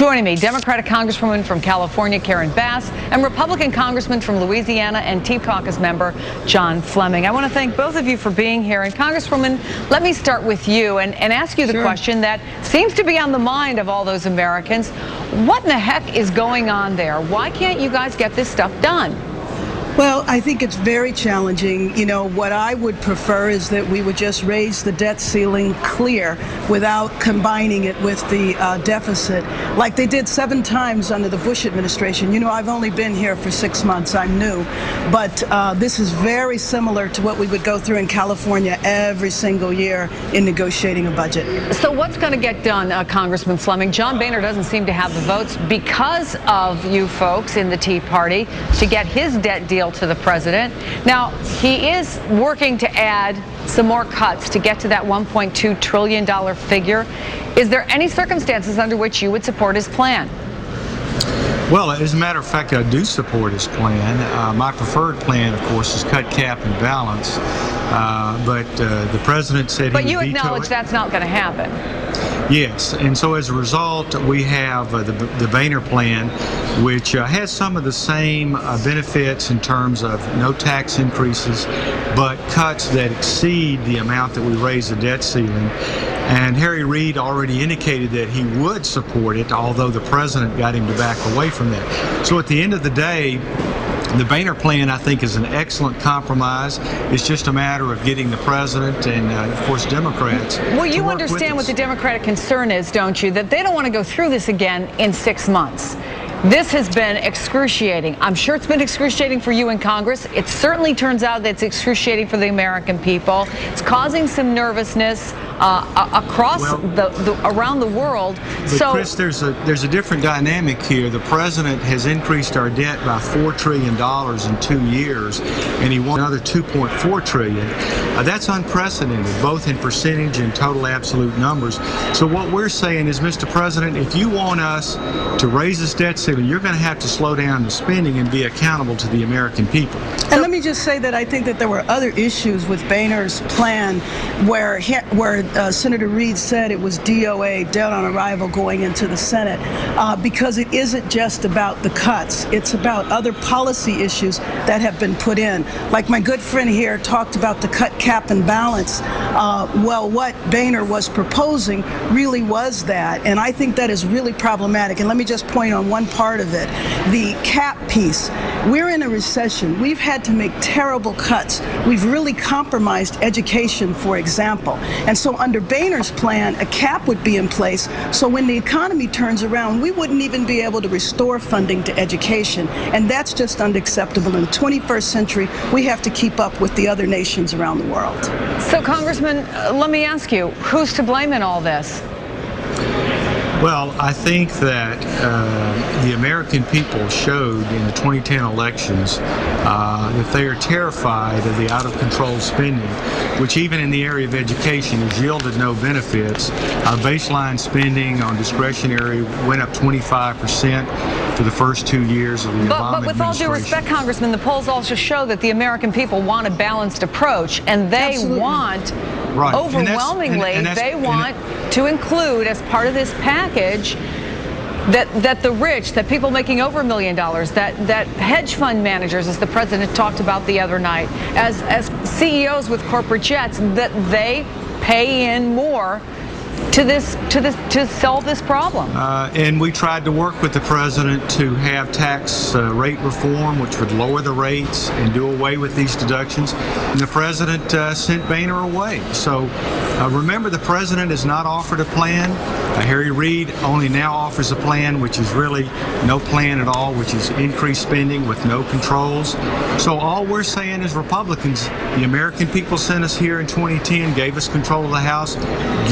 Joining me, Democratic Congresswoman from California, Karen Bass, and Republican Congressman from Louisiana and Tea Caucus member John Fleming. I want to thank both of you for being here. And Congresswoman, let me start with you and ask you the question that seems to be on the mind of all those Americans. What in the heck is going on there? Why can't you guys get this stuff done? Well, I think it's very challenging. You know, what I would prefer is that we would just raise the debt ceiling clear without combining it with the deficit, like they did 7 times under the Bush administration. You know, I've only been here for 6 months. I'm new. But this is very similar to what we would go through in California every single year in negotiating a budget. So what's going to get done, Congressman Fleming? John Boehner doesn't seem to have the votes because of you folks in the Tea Party to get his debt deal to the president. Now, he is working to add some more cuts to get to that $1.2 trillion figure. Is there any circumstances under which you would support his plan? Well, as a matter of fact, I do support his plan. My preferred plan, of course, is cut, cap, and balance. But the president said he would veto it. But you acknowledge that's not going to happen. Yes, and so as a result, we have the Boehner plan, which has some of the same benefits in terms of no tax increases, but cuts that exceed the amount that we raise the debt ceiling. And Harry Reid already indicated that he would support it, although the president got him to back away from that. So at the end of the day, the Boehner plan, I think, is an excellent compromise. It's just a matter of getting the president and, of course, Democrats. Well, you understand what the Democratic concern is, don't you? That they don't want to go through this again in 6 months. This has been excruciating. I'm sure it's been excruciating for you in Congress. It certainly turns out that it's excruciating for the American people. It's causing some nervousness across around the world. But so, Chris, there's a different dynamic here. The president has increased our debt by $4 trillion in 2 years, and he wants another $2.4 trillion. That's unprecedented, both in percentage and total absolute numbers. So what we're saying is, Mr. President, if you want us to raise this debt ceiling, you're going to have to slow down the spending and be accountable to the American people. And let me just say that I think that there were other issues with Boehner's plan where Senator Reid said it was DOA, dead on arrival, going into the Senate, because it isn't just about the cuts. It's about other policy issues that have been put in. Like my good friend here talked about the cut, cap, and balance. Well, what Boehner was proposing really was that, and I think that is really problematic. And let me just point on one part of it, the cap piece. We're in a recession. We've had to make terrible cuts. We've really compromised education, for example. And so under Boehner's plan, a cap would be in place, so when the economy turns around, we wouldn't even be able to restore funding to education. And that's just unacceptable. In the 21st century, we have to keep up with the other nations around the world. So, Congressman, let me ask you, who's to blame in all this? Well, I think that the American people showed in the 2010 elections that they are terrified of the out-of-control spending, which even in the area of education has yielded no benefits. Baseline spending on discretionary went up 25% for the first 2 years of the Obama administration. But with all due respect, Congressman, the polls also show that the American people want a balanced approach, and they want, overwhelmingly, they want to include as part of this package that the rich, that people making over $1 million, that hedge fund managers, as the president talked about the other night, as CEOs with corporate jets, that they pay in more to solve this problem. And we tried to work with the president to have tax rate reform, which would lower the rates and do away with these deductions. And the president sent Boehner away. So remember, the president has not offered a plan. Harry Reid only now offers a plan, which is really no plan at all, which is increased spending with no controls. So all we're saying is, Republicans, the American people sent us here in 2010, gave us control of the House,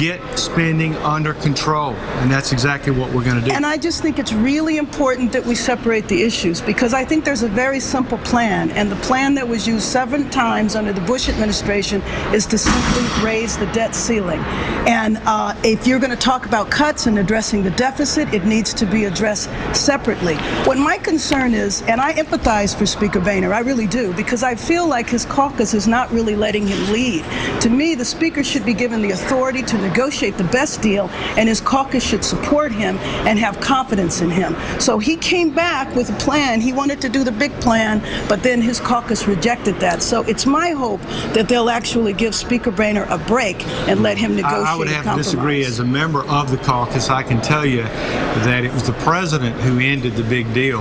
get spending under control, and that's exactly what we're going to do. And I just think it's really important that we separate the issues, because I think there's a very simple plan, and the plan that was used 7 times under the Bush administration is to simply raise the debt ceiling. And if you're going to talk about cuts and addressing the deficit, it needs to be addressed separately. What my concern is, and I empathize for Speaker Boehner, I really do, because I feel like his caucus is not really letting him lead. To me, the Speaker should be given the authority to negotiate the the best deal, and his caucus should support him and have confidence in him. So he came back with a plan. He wanted to do the big plan, but then his caucus rejected that. So it's my hope that they'll actually give Speaker Boehner a break and let him negotiate. I would have to disagree. As a member of the caucus, I can tell you that it was the president who ended the big deal,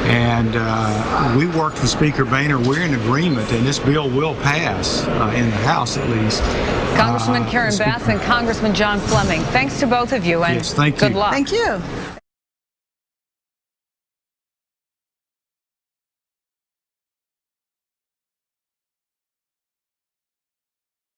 and we worked with Speaker Boehner. We're in agreement, and this bill will pass in the House at least. Congresswoman Karen Bass and Congressman John Fleming, thanks to both of you, and yes, thank good you. luck. Thank you.